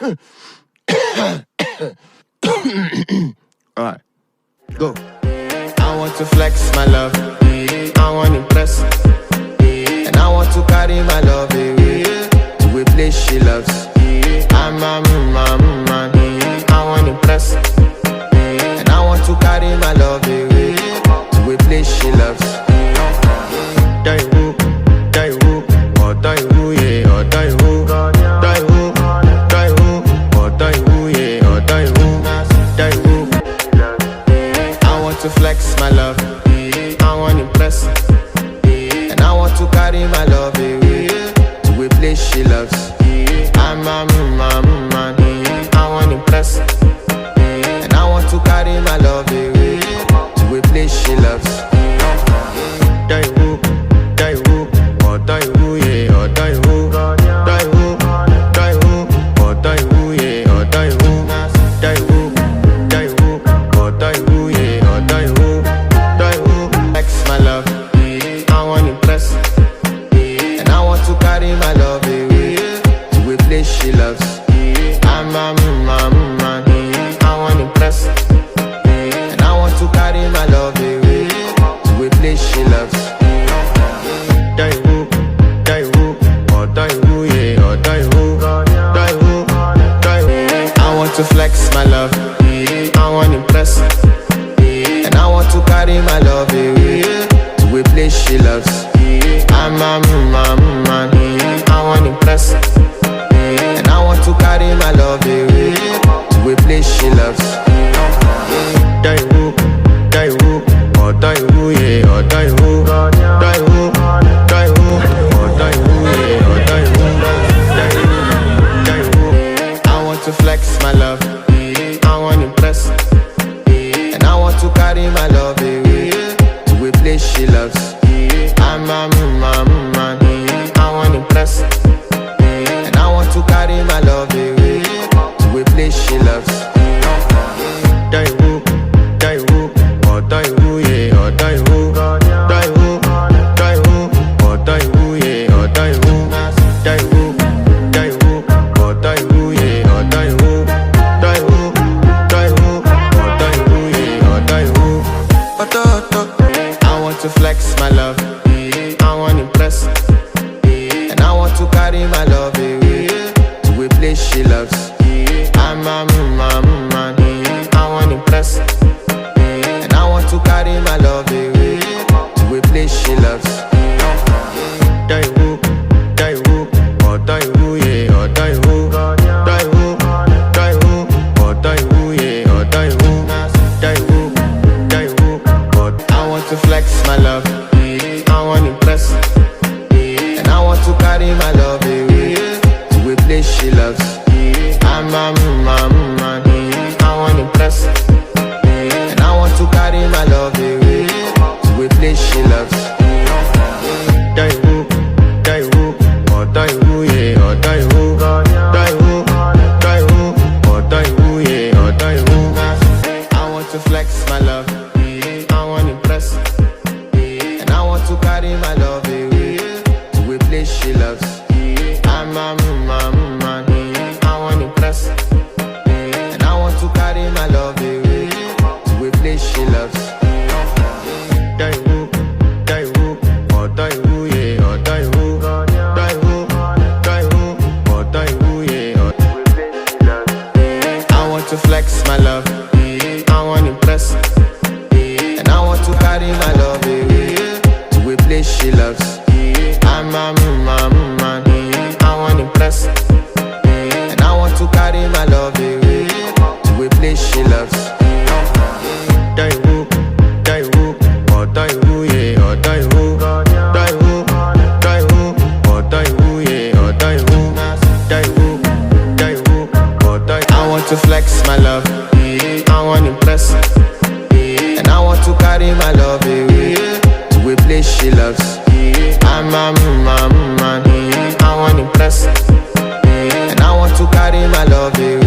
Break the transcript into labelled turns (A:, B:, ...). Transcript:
A: Alright, go. I want to flex my love, I want to impress, and I want to carry my love away to a place she loves. I'm a man, I want to impress, and I want to carry my love away to a place she loves. Die who, or die who, yeah, or die who, die who, or die who, yeah, or die who. I want to flex my love, I want to impress, and I want to carry my love away to a place she loves. I'm a man, I want to impress, and I want to carry my love away to a place she loves. Die who, or die who, yeah, or die who, die who, or die who, yeah, or die who, or die who, yeah, or die who. Flex my love, I want to impress, and I want to carry my love away to a place she loves. I'm a man, I want to impress, and I want to carry my love away to a place she loves. Die who, or die who, yeah, or die who, die who. I want to flex my love, I want to impress, and I want to carry my love away to a place she loves. I'm a man, I want to impress, and I want to carry my love away to a place she loves. Die who, or die who, yeah, or die who, die who, or die who, yeah, or die who. I want to flex my love, I want to impress, and I want to carry my love away to a place she loves. I'm a man, I want to impress, and I want to carry my love away to a place she loves. Die who, or die who, yeah, or die who, die who, or die who, yeah, or die who, or die who, yeah, or die who, or die who, yeah, or die who. I want to flex my love, I want to impress, and I want to carry my love away to a place she loves. I'm a man, I want to impress, and I want to carry my love away to a place she loves. Die who, or die who, yeah, or die who, die who, or die who, yeah, or die who, or I want to flex my love, I want to impress, and I want to carry my love away to a place she loves. I'm a man, I want to impress, and I want to carry my love away to a place she loves. Die who, or die who, yeah, or die who, die who, or die who, yeah, or die who. I want to flex my love, I want to impress, and I want to carry my love away to a place she loves. I'm a man, I want to impress, and I want to carry my love away to a place she loves. Die who, or die who, yeah, or die who, die who, or die who, yeah, or I want to flex my love, I want to impress, and I want to carry my love away to a place she loves. I'm a man, I want to impress, and I want to carry my love away to a place she loves. Die who, or die who, yeah, or die who, die who, or die who, yeah, or die who, or die. I want to flex my love, I want to impress, and I want to carry my love away to a place she loves. I'm a man, I want to impress, and I want to carry my love away